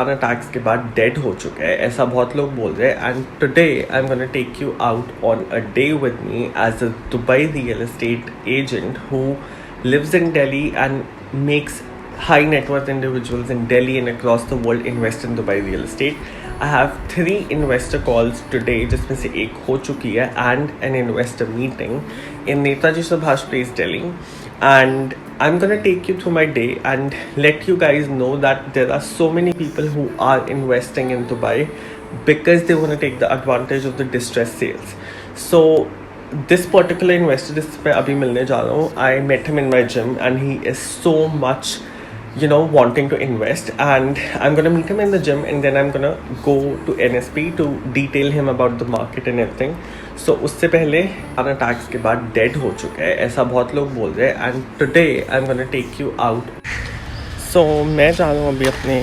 Attacks के बाद dead हो चुका है, ऐसा बहुत लोग बोल रहे हैं. And today I am gonna take you out on a day with me as a Dubai real estate agent who lives in Delhi and makes high net worth individuals in Delhi and across the world invest in Dubai real estate. I have 3 investor calls today जिसमें से एक हो चुकी है and an investor meeting in Netaji Subhash Place, Delhi. And I'm gonna take you through my day and let you guys know that there are so many people who are investing in Dubai because they want to take the advantage of the distress sales. So this particular investor जिसपे अभी मिलने जा रहा हूँ, I met him in my gym and he is so much wanting to invest, and I'm gonna meet him in the gym and then I'm gonna go to NSP to detail him about the market and everything. So उससे पहले tax के बाद dead हो चुका है, ऐसा बहुत लोग बोल रहे हैं. And today I am gonna take you out. So मैं जा रहा हूँ अभी अपने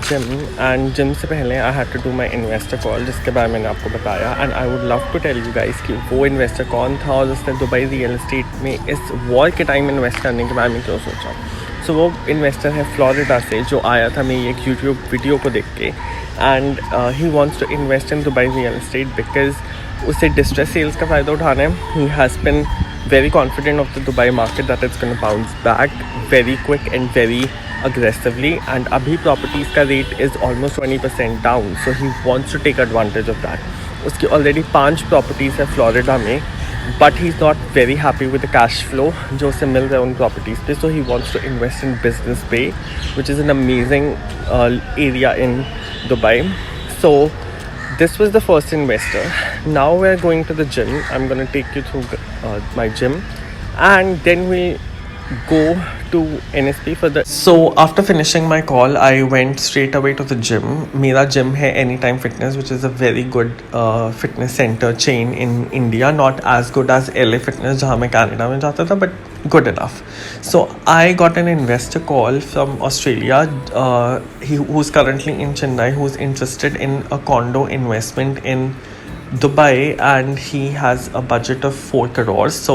जिम, एंड जिम से पहले I had to do my investor call जिसके बारे में मैंने आपको बताया. And I would love to tell you guys कि वो इन्वेस्टर कौन था और उसने दुबई रियल एस्टेट में इस वॉर के टाइम इन्वेस्ट करने के बारे में क्यों सोचा. सो वो इन्वेस्टर है फ्लोरिडा से, जो आया था मेरी एक यूट्यूब वीडियो को देख के. And he wants to invest in Dubai real estate because उसे डिस्ट्रेस सेल्स का फ़ायदा उठाना है. He has been very confident of the Dubai market that it's going to bounce back very quick and very aggressively, and abhi properties ka rate is almost 20% down, so he wants to take advantage of that. Uski already 5 properties hai Florida mein, but he's not very happy with the cash flow jo usse mil raha hai un properties pe, so he wants to invest in Business Bay, which is an amazing area in Dubai. So this was the first investor. Now we're going to the gym. I'm going to take you through my gym, and then we go to NSP for the. So after finishing my call, I went straight away to the gym. Mera gym hai Anytime Fitness, which is a very good fitness center chain in India. Not as good as LA Fitness जहाँ मैं Canada में जाता था, but good enough. So I got an investor call from Australia, who's currently in Chennai, who's interested in a condo investment in Dubai, and he has a budget of 4 crores. So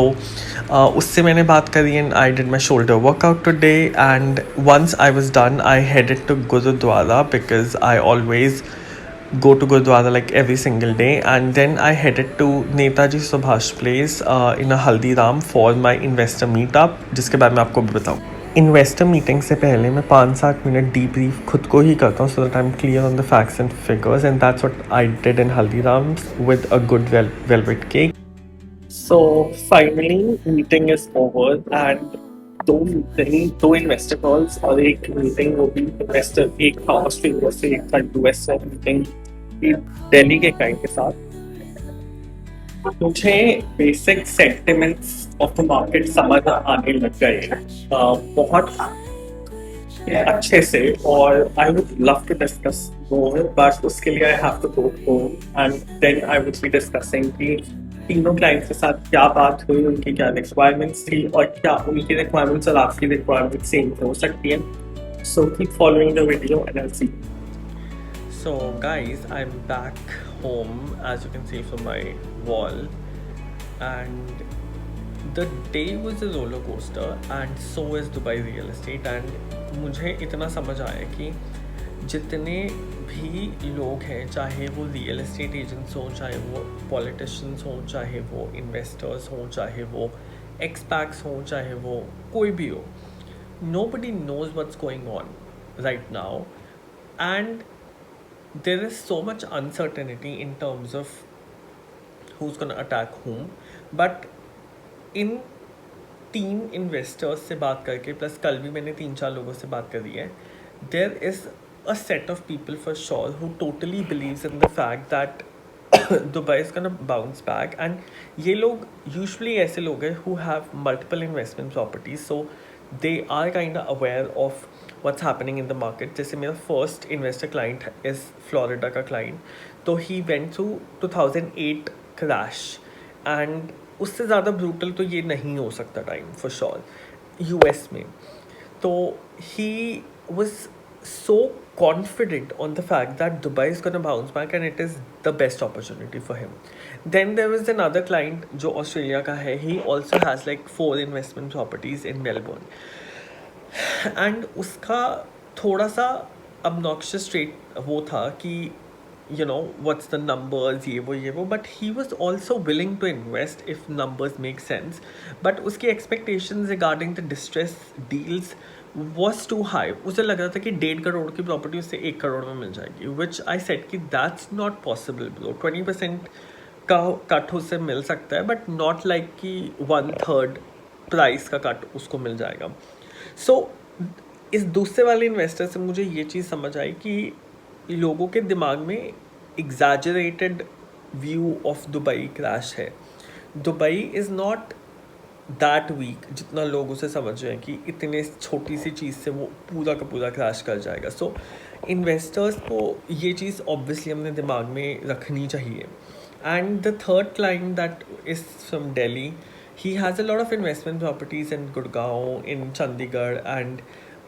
उससे मैंने बात करी and I did my shoulder workout today, and once I was done I headed to Gurudwara because I always go to Gurudwara like every single day, and then I headed to Netaji Subhash Place in a Haldiram for my investor meetup जिसके बारे में आपको भी बताऊँ. Investor meeting से पहले मैं 5-7 minute debrief खुद को ही करता हूँ so that I'm clear on the facts and figures, and that's what I did in Haldirams with a good velvet cake. So finally meeting is over, and दो investor calls और एक meeting, वो भी investor एक था Australia से, एक था यूएस से. मीटिंग दिल्ली के क्लाइंट के साथ. मुझे basic sentiments of the market समझ आने लग गए बहुत अच्छे से, और I would love to discuss more, but उसके लिए I have to go home and then I would be discussing कि तीनों क्लाइंट्स के साथ क्या बात हुई, उनकी क्या रिक्वायरमेंट्स थी, और क्या उनकी रिक्वायरमेंट्स और आपकी रिक्वायरमेंट्स सेम हो सकती हैं. So keep following the video and I see. So guys, I'm back home, as you can see from my wall, and the day was a roller coaster and so is Dubai real estate. And मुझे इतना समझ आया कि जितने भी लोग हैं, चाहे वो रियल एस्टेट एजेंट्स हों, चाहे वो पॉलिटिशियंस हों, चाहे वो इन्वेस्टर्स हों, चाहे वो एक्सपैक्स हों, चाहे वो कोई भी हो, nobody knows what's going on right now, and there is so much uncertainty in terms of who's going to attack whom. But in 3 investors से बात करके, प्लस कल भी मैंने 3-4 लोगों से बात करी है, there is a set of people for sure who totally believes in the fact that Dubai is going to bounce back. And ये लोग usually ऐसे लोग हैं who have multiple investment properties, so they are kind of aware of what's happening in the market. जैसे मेरा first investor client is Florida का client, तो he went through 2008 crash, and उससे ज़्यादा ब्रूटल तो ये नहीं हो सकता टाइम फॉर श्योर यूएस में. तो he was so confident on the fact that Dubai is going to bounce back and it is the best opportunity for him. Then there was another client जो Australia का है. He also has like 4 investment properties in Melbourne, and उसका थोड़ा सा obnoxious trait वो था कि what's the numbers, ये वो, but he was also willing to invest if numbers make sense. But उसकी expectations regarding the distress deals was too high. उसे लग रहा था कि 1.5 करोड़ की प्रॉपर्टी उससे 1 करोड़ में मिल जाएगी, which I said कि that's not possible bro. 20% का कट उससे मिल सकता है, but not like कि 1/3 प्राइस का कट उसको मिल जाएगा. So इस दूसरे वाले इन्वेस्टर से मुझे ये चीज़ समझ आई कि लोगों के दिमाग में exaggerated view of Dubai crash है. Dubai is not that weak जितना लोग उसे समझ रहे हैं कि इतने छोटी सी चीज़ से वो पूरा का पूरा क्रैश कर जाएगा. सो इन्वेस्टर्स को ये चीज़ ऑब्वियसली अपने दिमाग में रखनी चाहिए. And the third client that is from Delhi, he has a lot of investment properties in Gurgaon, in Chandigarh, and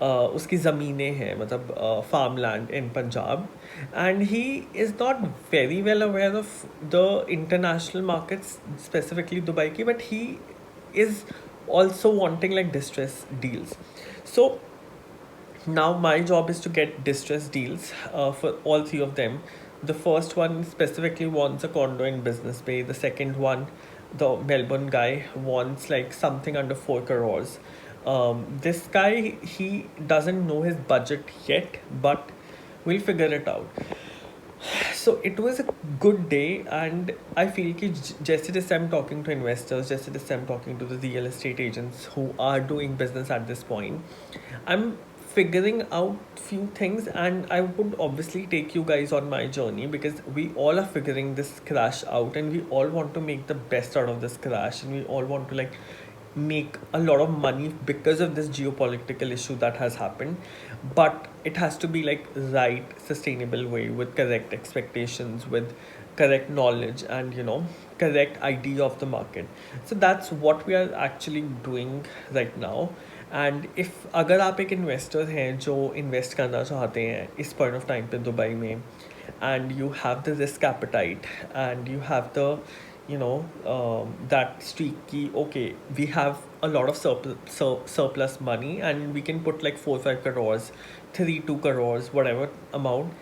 उसकी ज़मीनें हैं, मतलब farm land in Punjab. And he is not very well aware of the international markets, specifically Dubai की, but he is also wanting like distress deals. So now my job is to get distress deals for all three of them. The first one specifically wants a condo in Business Bay. The second one, the Melbourne guy, wants like something under 4 crores. This guy, he doesn't know his budget yet, but we'll figure it out. So it was a good day, and I feel कि जैसे जैसे I'm talking to investors, जैसे जैसे I'm talking to the real estate agents who are doing business at this point, I'm figuring out few things, and I would obviously take you guys on my journey because we all are figuring this crash out, and we all want to make the best out of this crash, and we all want to like make a lot of money because of this geopolitical issue that has happened. But it has to be like right sustainable way with correct expectations, with correct knowledge, and correct idea of the market. So that's what we are actually doing right now. And if अगर आप एक investor हैं जो invest करना चाहते हैं इस point of time पे दुबई में, and you have the risk appetite, and you have the that streak ki, okay, we have a lot of surplus money, and we can put like 4-5 crores, 3-2 crores, whatever amount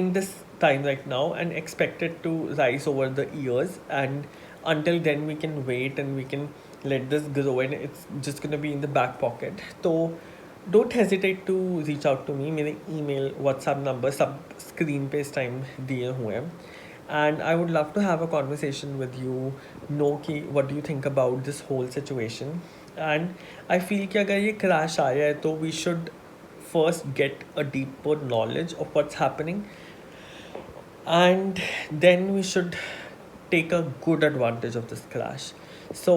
in this time right now, and expect it to rise over the years. And until then we can wait and we can let this grow, and it's just gonna be in the back pocket. So don't hesitate to reach out to me. मेरे email, WhatsApp number सब screen पे इस time दिए हुए हैं. And I would love to have a conversation with you, know कि what do you think about this whole situation. And I feel कि अगर ये crash आया है तो we should first get a deeper knowledge of what's happening, and then we should take a good advantage of this crash. So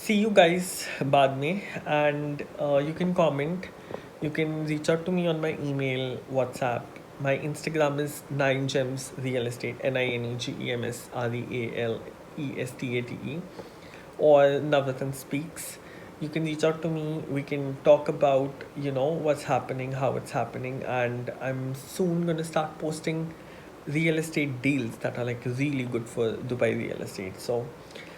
see you guys बाद में, and you can comment, you can reach out to me on my email, WhatsApp. My Instagram is 9gems real estate, NINEGEMS REALESTATE, or Navratan Speaks. You can reach out to me, we can talk about what's happening, how it's happening, and I'm soon gonna start posting real estate deals that are like really good for Dubai real estate. So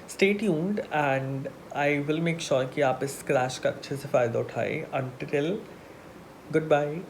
stay tuned, and I will make sure कि आप इस crash का अच्छे से फ़ायदा उठाएं. Until goodbye.